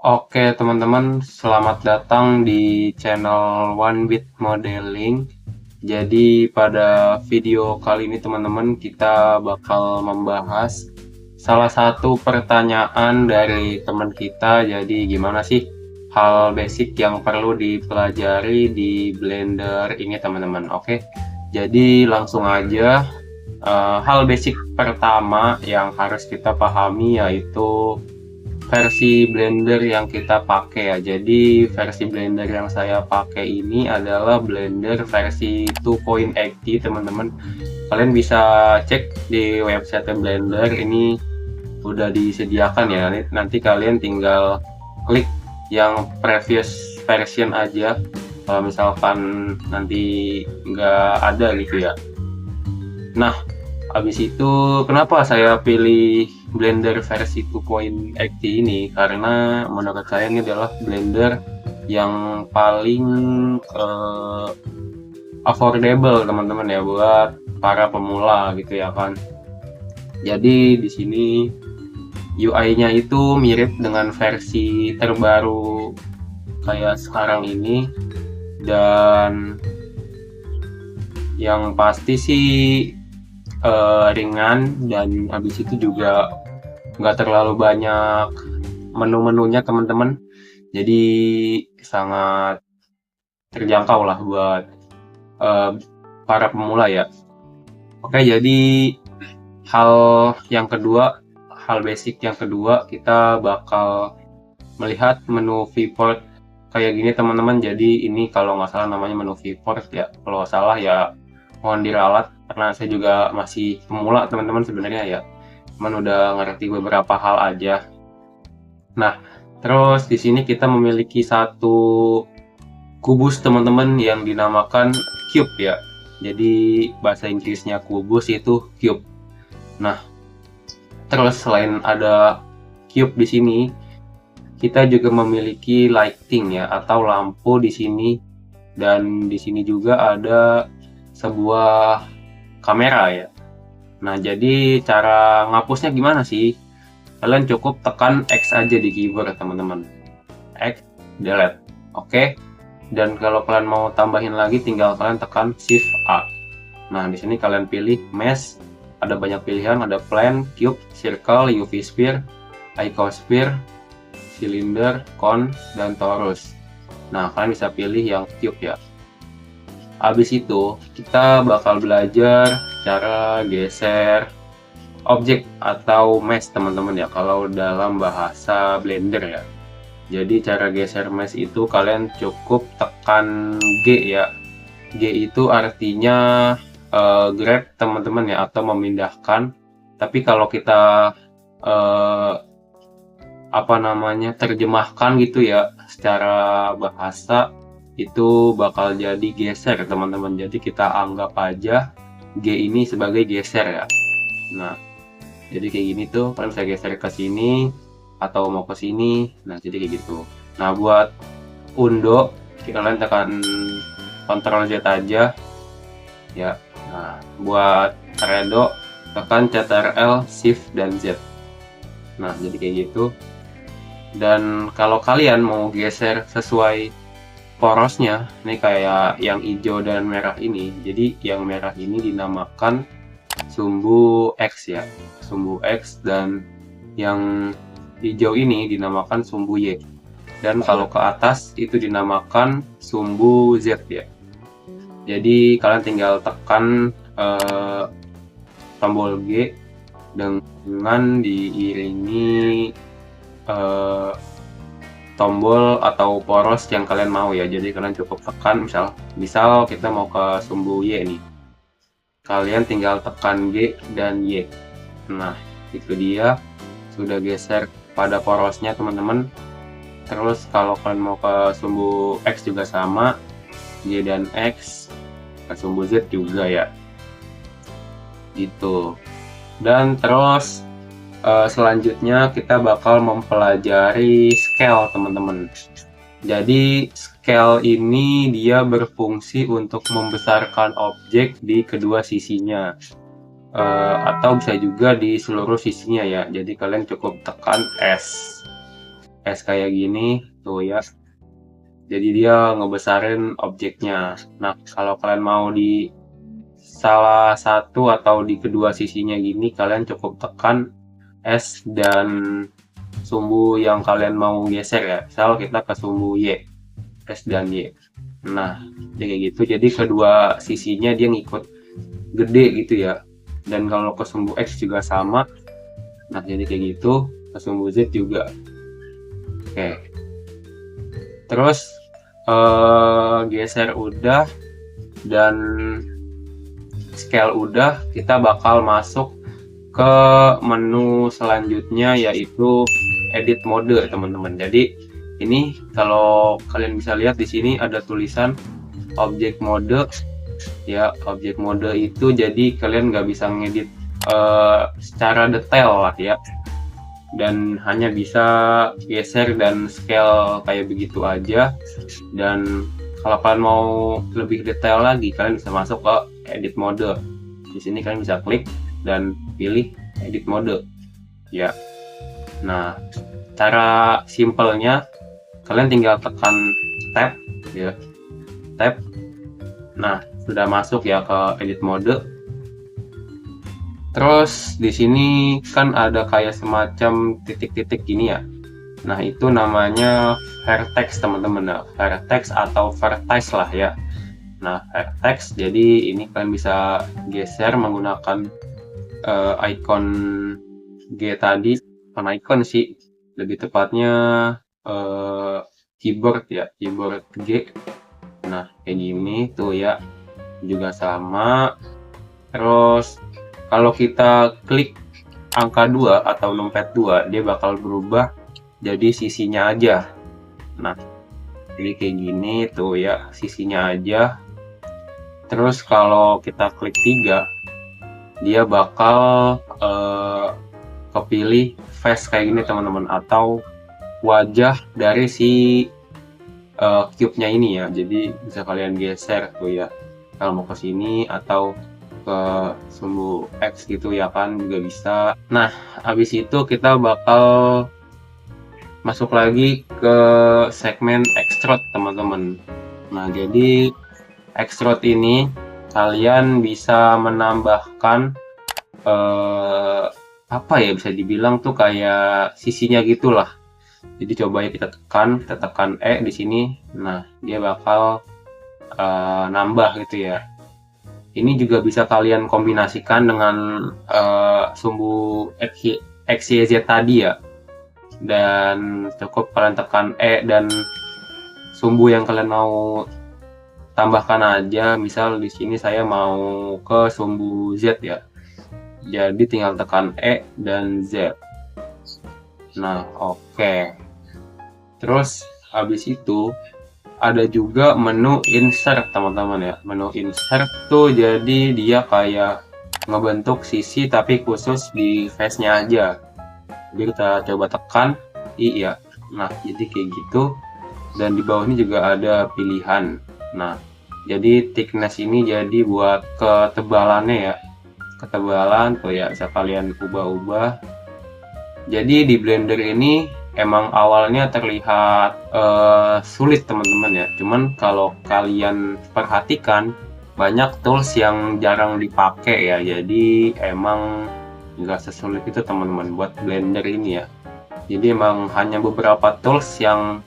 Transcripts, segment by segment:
Oke teman-teman, selamat datang di channel One Bit Modeling. Jadi pada video kali ini teman-teman kita bakal membahas salah satu pertanyaan dari teman kita. Jadi gimana sih hal basic yang perlu dipelajari di Blender ini teman-teman. Oke, jadi langsung aja. Hal basic pertama yang harus kita pahami yaitu versi Blender yang kita pakai ya. Jadi versi Blender yang saya pakai ini adalah Blender versi 2.80 teman-teman. Kalian bisa cek di website Blender, ini udah disediakan ya. Nanti kalian tinggal klik yang previous version aja kalau misalkan nanti nggak ada gitu ya. Nah, habis itu kenapa saya pilih Blender versi 2.80 ini? Karena menurut saya ini adalah Blender yang paling affordable teman-teman ya buat para pemula gitu ya kan. Jadi di sini UI-nya itu mirip dengan versi terbaru kayak sekarang ini, dan yang pasti sih ringan, dan habis itu juga nggak terlalu banyak menu-menunya teman-teman, jadi sangat terjangkau lah buat para pemula ya. Oke, jadi hal yang kedua, hal basic yang kedua, kita bakal melihat menu viewport kayak gini teman-teman. Jadi ini kalau nggak salah namanya menu viewport ya, kalau salah ya mohon diralat karena saya juga masih pemula teman-teman sebenarnya ya, cuman udah ngerti beberapa hal aja. Nah, terus di sini kita memiliki satu kubus teman-teman yang dinamakan cube ya. Jadi bahasa Inggrisnya kubus itu cube. Nah, terus selain ada cube di sini, kita juga memiliki lighting ya, atau lampu di sini, dan di sini juga ada sebuah kamera ya. Nah, jadi cara ngapusnya gimana sih? Kalian cukup tekan X aja di keyboard teman-teman. X, delete. Oke. Dan kalau kalian mau tambahin lagi, tinggal kalian tekan Shift A. Nah, di sini kalian pilih mesh. Ada banyak pilihan, ada plane, cube, circle, UV sphere, icosphere, cylinder, cone, dan torus. Nah, kalian bisa pilih yang cube ya. Habis itu kita bakal belajar cara geser objek atau mesh teman-teman ya, kalau dalam bahasa Blender ya. Jadi cara geser mesh itu kalian cukup tekan G ya. G itu artinya grab teman-teman ya, atau memindahkan. Tapi kalau kita terjemahkan gitu ya secara bahasa, itu bakal jadi geser teman-teman. Jadi kita anggap aja G ini sebagai geser ya. Nah, jadi kayak gini tuh, kalian bisa geser ke sini atau mau ke sini. Nah, jadi kayak gitu. Nah, buat undo kalian tekan Ctrl Z aja ya. Nah, buat redo tekan Ctrl Shift dan Z. Nah, jadi kayak gitu. Dan kalau kalian mau geser sesuai porosnya, ini kayak yang hijau dan merah ini. Jadi yang merah ini dinamakan sumbu X ya, sumbu X, dan yang hijau ini dinamakan sumbu Y. Dan kalau ke atas itu dinamakan sumbu Z ya. Jadi kalian tinggal tekan tombol G dengan diiringi tombol atau poros yang kalian mau ya. Jadi kalian cukup tekan, misal kita mau ke sumbu Y nih, kalian tinggal tekan G dan Y. Nah, itu dia sudah geser pada porosnya teman-teman. Terus kalau kalian mau ke sumbu X juga sama, G dan X, ke sumbu Z juga ya, gitu. Dan terus selanjutnya kita bakal mempelajari scale teman-teman. Jadi scale ini dia berfungsi untuk membesarkan objek di kedua sisinya, atau bisa juga di seluruh sisinya ya. Jadi kalian cukup tekan S. S kayak gini tuh ya. Jadi dia ngebesarin objeknya. Nah, kalau kalian mau di salah satu atau di kedua sisinya gini, kalian cukup tekan S dan sumbu yang kalian mau geser ya. Misal kita ke sumbu Y, S dan Y. Nah, jadi kayak gitu. Jadi kedua sisinya dia ngikut gede gitu ya. Dan kalau ke sumbu X juga sama. Nah, jadi kayak gitu. Ke sumbu Z juga. Oke. Terus geser udah dan scale udah, kita bakal masuk ke menu selanjutnya yaitu edit mode teman-teman. Jadi ini kalau kalian bisa lihat di sini ada tulisan object mode ya. Object mode itu jadi kalian nggak bisa ngedit secara detail lah ya, dan hanya bisa geser dan scale kayak begitu aja. Dan kalau kalian mau lebih detail lagi, kalian bisa masuk ke edit mode. Di sini kalian bisa klik dan pilih edit mode ya. Nah, cara simpelnya kalian tinggal tekan tab ya, tab. Nah, sudah masuk ya ke edit mode. Terus di sini kan ada kayak semacam titik-titik gini ya. Nah, itu namanya vertex teman-teman ya, vertex atau vertex lah ya. Nah, vertex, jadi ini kalian bisa geser menggunakan icon G tadi, bukan icon sih, lebih tepatnya keyboard ya, keyboard G. Nah, kayak gini tuh ya, juga sama. Terus kalau kita klik angka 2 atau numpad 2, dia bakal berubah jadi sisinya aja. Nah, jadi kayak gini tuh ya, sisinya aja. Terus kalau kita klik 3, dia bakal kepilih face kayak gini teman-teman, atau wajah dari si cube-nya ini ya. Jadi bisa kalian geser tuh ya, kalau mau ke sini atau ke sumbu X gitu ya kan, juga bisa. Nah, habis itu kita bakal masuk lagi ke segmen extrude teman-teman. Nah, jadi extrude ini kalian bisa menambahkan apa ya, bisa dibilang tuh kayak sisinya gitulah. Jadi coba ya kita tekan E di sini. Nah, dia bakal nambah gitu ya. Ini juga bisa kalian kombinasikan dengan sumbu XYZ tadi ya. Dan cukup kalian tekan E dan sumbu yang kalian mau tambahkan aja. Misal di sini saya mau ke sumbu Z ya. Jadi tinggal tekan E dan Z. Nah, oke. Terus habis itu ada juga menu insert teman-teman ya. Menu insert tuh jadi dia kayak ngebentuk sisi tapi khusus di face-nya aja. Jadi kita coba tekan I ya. Nah, jadi kayak gitu. Dan di bawah ini juga ada pilihan. Nah, jadi thickness ini jadi buat ketebalannya ya. Ketebalan tuh ya, bisa kalian ubah-ubah. Jadi di Blender ini emang awalnya terlihat sulit teman-teman ya. Cuman kalau kalian perhatikan, banyak tools yang jarang dipakai ya. Jadi emang nggak sesulit itu teman-teman buat Blender ini ya. Jadi emang hanya beberapa tools yang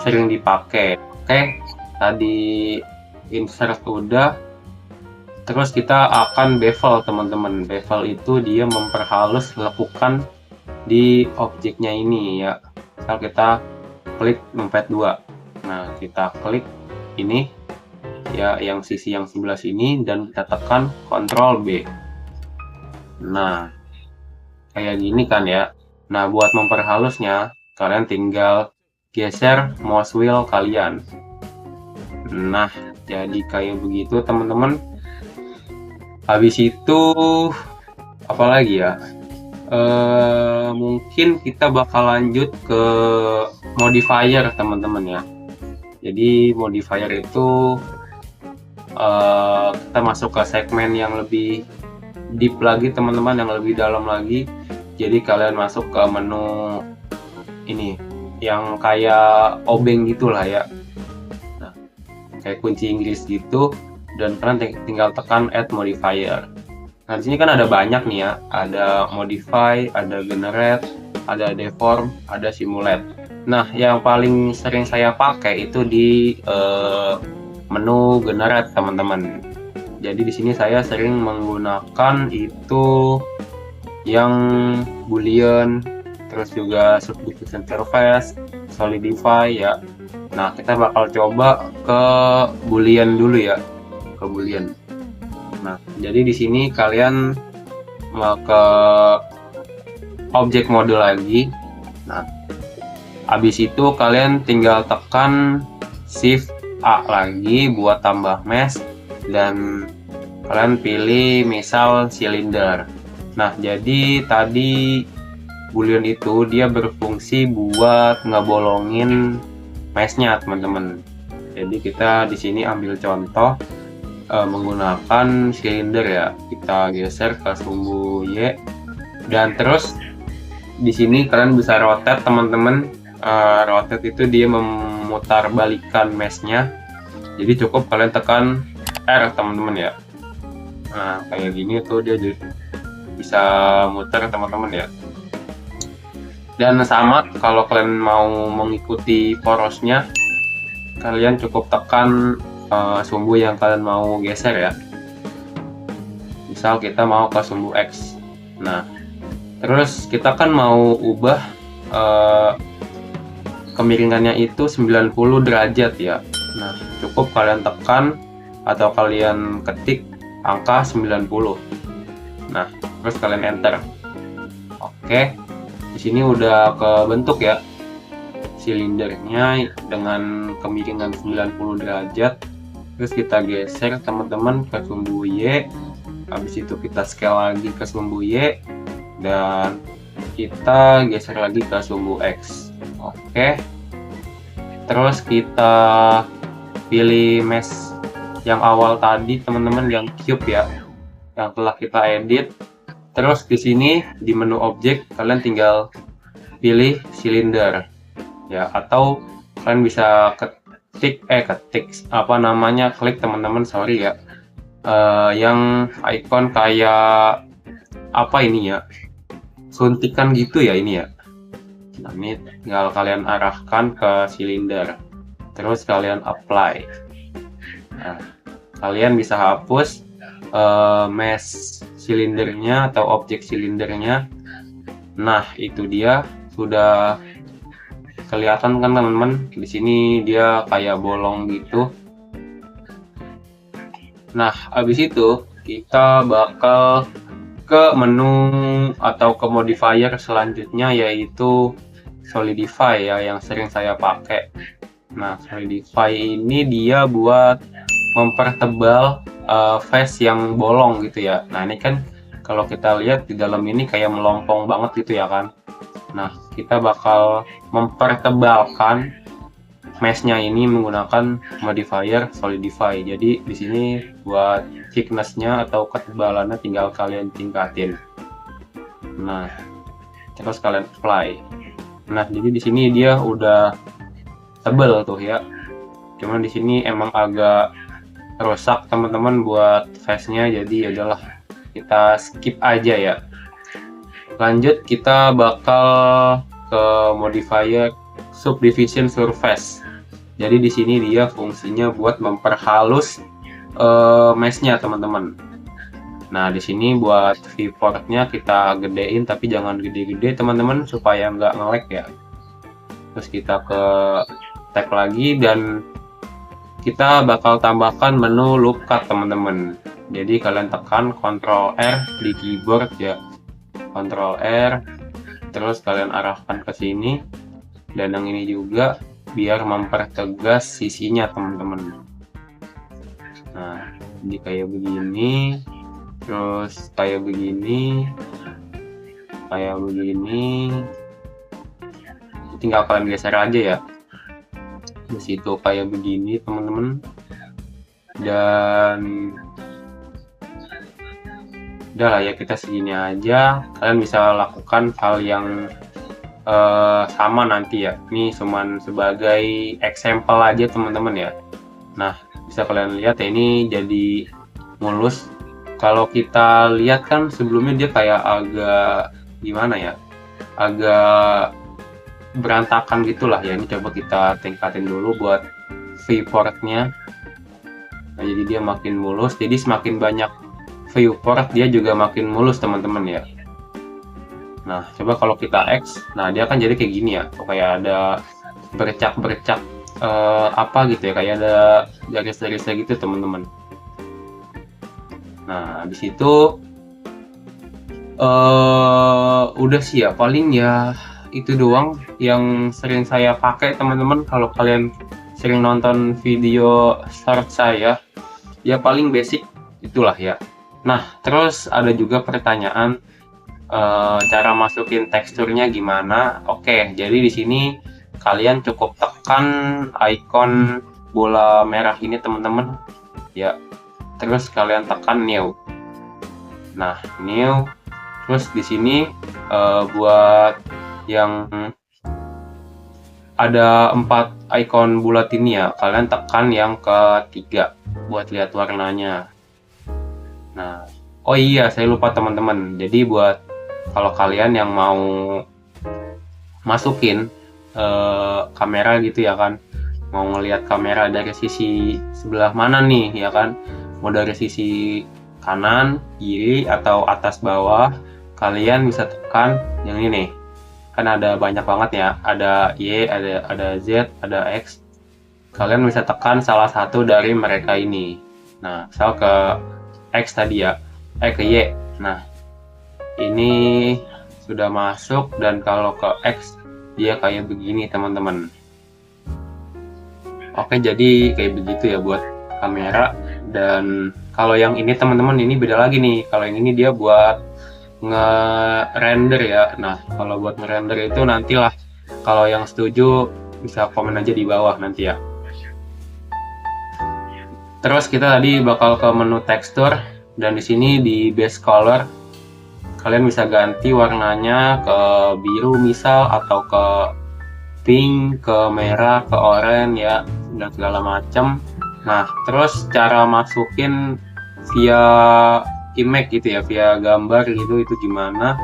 sering dipakai. Oke, tadi insert udah. Terus kita akan bevel teman-teman. Bevel itu dia memperhalus lekukan di objeknya ini ya. Misal kita klik numpad 2. Nah, kita klik ini ya, yang sisi yang sebelah sini, dan kita tekan Ctrl B. Nah, kayak gini kan ya. Nah, buat memperhalusnya kalian tinggal geser mouse wheel kalian. Nah, jadi kayak begitu teman-teman. Habis itu apalagi ya? Mungkin kita bakal lanjut ke modifier teman-teman ya. Jadi modifier itu kita masuk ke segmen yang lebih deep lagi teman-teman, yang lebih dalam lagi. Jadi kalian masuk ke menu ini, yang kayak obeng gitulah ya. Nah, kayak kunci Inggris gitu, dan kalian tinggal tekan add modifier. Nah, di sini kan ada banyak nih ya, ada modify, ada generate, ada deform, ada simulate. Nah, yang paling sering saya pakai itu di menu generate, teman-teman. Jadi di sini saya sering menggunakan itu yang boolean, terus juga subdivision surface, solidify ya. Nah, kita bakal coba ke boolean dulu ya, ke boolean. Nah, jadi di sini kalian mau ke object mode lagi. Nah, habis itu kalian tinggal tekan shift A lagi buat tambah mesh, dan kalian pilih misal silinder. Nah, jadi tadi boolean itu dia berfungsi buat ngebolongin meshnya, teman-teman. Jadi kita di sini ambil contoh menggunakan silinder ya. Kita geser ke sumbu Y, dan terus di sini kalian bisa rotate, teman-teman. Rotate itu dia memutar balikan meshnya. Jadi cukup kalian tekan R, teman-teman ya. Nah, kayak gini tuh dia bisa muter, teman-teman ya. Dan sama kalau kalian mau mengikuti porosnya, kalian cukup tekan sumbu yang kalian mau geser ya. Misal kita mau ke sumbu X. Nah, terus kita kan mau ubah kemiringannya itu 90 derajat ya. Nah, cukup kalian tekan atau kalian ketik angka 90. Nah, terus kalian enter. Oke. Di sini udah kebentuk ya silindernya dengan kemiringan 90 derajat. Terus kita geser, teman-teman, ke sumbu Y. Habis itu kita scale lagi ke sumbu Y, dan kita geser lagi ke sumbu X. Oke. Terus kita pilih mesh yang awal tadi, teman-teman, yang cube ya, yang telah kita edit. Terus di sini di menu objek kalian tinggal pilih silinder ya, atau kalian bisa klik teman-teman, sorry ya, yang icon kayak apa ini ya, suntikan gitu ya ini ya. Nah, ini tinggal kalian arahkan ke silinder, terus kalian apply. Nah, kalian bisa hapus mesh silindernya atau objek silindernya. Nah, itu dia sudah kelihatan kan, teman-teman. Di sini dia kayak bolong gitu. Nah, habis itu kita bakal ke menu atau ke modifier selanjutnya, yaitu solidify ya, yang sering saya pakai. Nah, solidify ini dia buat mempertebal face yang bolong gitu ya. Nah, ini kan kalau kita lihat di dalam ini kayak melompong banget gitu ya kan. Nah, kita bakal mempertebalkan meshnya ini menggunakan modifier solidify. Jadi di sini buat thickness-nya atau ketebalannya tinggal kalian tingkatin. Nah, terus kalian apply. Nah, jadi di sini dia udah tebel tuh ya. Cuman di sini emang agak rusak, teman-teman, buat face-nya, jadi adalah kita skip aja ya. Lanjut, kita bakal ke modifier subdivision surface. Jadi di sini dia fungsinya buat memperhalus mesh-nya, teman-teman. Nah, di sini buat viewport-nya kita gedein, tapi jangan gede-gede, teman-teman, supaya nggak nge-lag ya. Terus kita ke tab lagi, dan kita bakal tambahkan menu loop cut, teman-teman. Jadi kalian tekan Ctrl R di keyboard ya, Ctrl R, terus kalian arahkan ke sini, dan yang ini juga biar mempertegas sisinya, teman-teman. Nah, jadi kayak begini, terus kayak begini, tinggal kalian geser aja ya. Di situ kayak begini, teman-teman, dan udah lah ya, kita segini aja. Kalian bisa lakukan hal yang sama nanti ya. Ini cuman sebagai example aja teman-teman ya. Nah, bisa kalian lihat ya, ini jadi mulus. Kalau kita lihat kan sebelumnya dia kayak agak gimana ya, agak berantakan gitulah ya. Ini coba kita tingkatin dulu buat viewportnya. Nah, jadi dia makin mulus, jadi semakin banyak viewport dia juga makin mulus teman-teman ya. Nah, coba kalau kita X, nah dia kan jadi kayak gini ya, kayak ada bercak-bercak apa gitu ya, kayak ada garis-garisnya gitu teman-teman. Nah, habis itu udah sih ya, paling ya itu doang yang sering saya pakai teman-teman. Kalau kalian sering nonton video short saya, ya paling basic itulah ya. Nah, terus ada juga pertanyaan, cara masukin teksturnya gimana? Oke, jadi di sini kalian cukup tekan icon bola merah ini teman-teman ya, terus kalian tekan new. Nah, new, terus di sini buat yang ada 4 icon bulat ini ya, kalian tekan yang ketiga buat lihat warnanya. Nah, oh iya saya lupa teman-teman, jadi buat kalau kalian yang mau masukin kamera gitu ya kan, mau ngelihat kamera dari sisi sebelah mana nih ya kan, mau dari sisi kanan, kiri, atau atas bawah, kalian bisa tekan yang ini nih. Kan ada banyak banget ya, ada Y, ada Z, ada X. Kalian bisa tekan salah satu dari mereka ini. Nah, misal ke X tadi ya, ke Y. Nah, ini sudah masuk, dan kalau ke X dia kayak begini teman-teman. Oke, jadi kayak begitu ya buat kamera. Dan kalau yang ini teman-teman, ini beda lagi nih. Kalau yang ini dia buat nge-render ya. Nah, kalau buat nge-render itu nantilah, kalau yang setuju bisa komen aja di bawah nanti ya. Terus kita tadi bakal ke menu tekstur, dan di sini di base color kalian bisa ganti warnanya ke biru misal, atau ke pink, ke merah, ke oranye ya, dan segala macam. Nah, terus cara masukin via image gitu ya, via gambar gitu, itu gimana?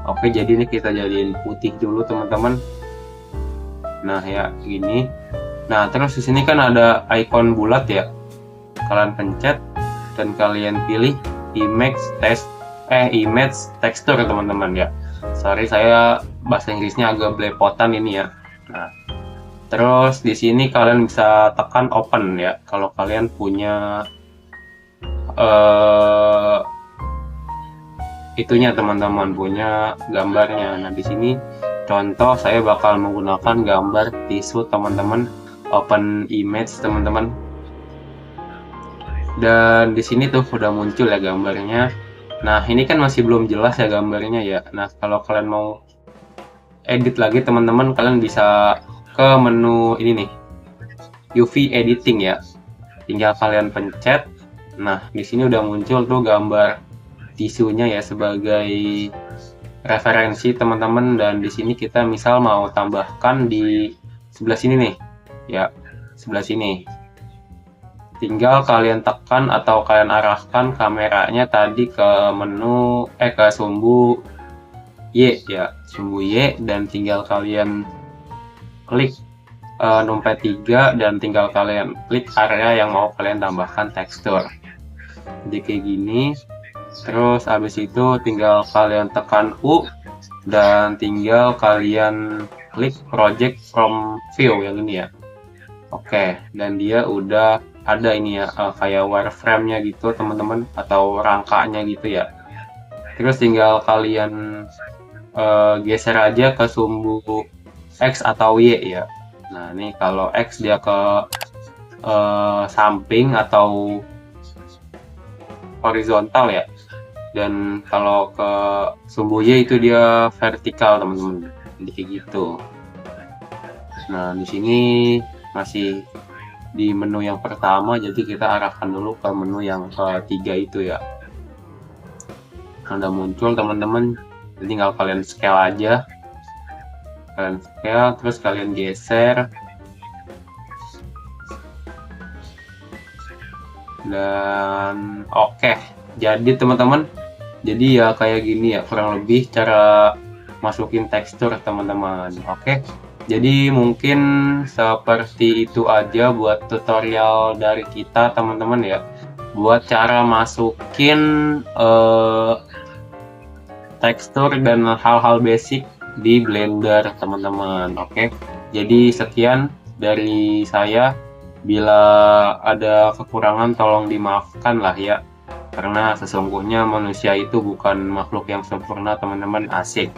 Oke, jadi ini kita jadiin putih dulu teman-teman. Nah ya gini. Nah, terus di sini kan ada icon bulat ya, kalian pencet dan kalian pilih image texture teman-teman ya. Sorry, saya bahasa Inggrisnya agak belepotan ini ya. Nah, terus di sini kalian bisa tekan open ya kalau kalian punya itunya teman-teman, punya gambarnya. Nah, di sini contoh saya bakal menggunakan gambar tisu teman-teman, open image teman-teman. Dan di sini tuh udah muncul ya gambarnya. Nah, ini kan masih belum jelas ya gambarnya ya. Nah, kalau kalian mau edit lagi teman-teman, kalian bisa ke menu ini nih, UV editing ya. Tinggal kalian pencet. Nah, di sini udah muncul tuh gambar tisunya ya sebagai referensi teman-teman. Dan di sini kita misal mau tambahkan di sebelah sini nih ya, sebelah sini. Tinggal kalian tekan atau kalian arahkan kameranya tadi ke menu ke sumbu Y ya, sumbu Y, dan tinggal kalian klik numpet 3 dan tinggal kalian klik area yang mau kalian tambahkan tekstur. Jadi kayak gini. Terus habis itu tinggal kalian tekan U dan tinggal kalian klik project from view yang ini ya. Oke, dan dia udah ada ini ya, kayak wireframe-nya gitu teman-teman, atau rangkanya gitu ya. Terus tinggal kalian geser aja ke sumbu X atau Y ya. Nah, ini kalau X dia ke samping atau horizontal ya, dan kalau ke sumbu Y itu dia vertikal teman-teman. Jadi kayak gitu. Nah, di sini masih di menu yang pertama, jadi kita arahkan dulu ke menu yang ketiga itu ya. Udah muncul teman-teman, jadi tinggal kalian scale aja. kalian scale, terus kalian geser, dan oke. Jadi teman-teman, jadi ya kayak gini ya kurang lebih cara masukin tekstur teman-teman. Oke, jadi mungkin seperti itu aja buat tutorial dari kita teman-teman ya, buat cara masukin tekstur dan hal-hal basic di Blender teman-teman. Oke, jadi sekian dari saya. Bila ada kekurangan tolong dimaafkan lah ya, karena sesungguhnya manusia itu bukan makhluk yang sempurna teman-teman. Asik.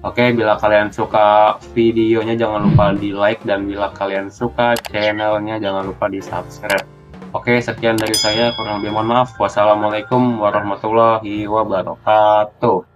Oke, bila kalian suka videonya jangan lupa di like, dan bila kalian suka channelnya jangan lupa di subscribe. Oke, sekian dari saya, kurang lebih mohon maaf. Wassalamualaikum warahmatullahi wabarakatuh.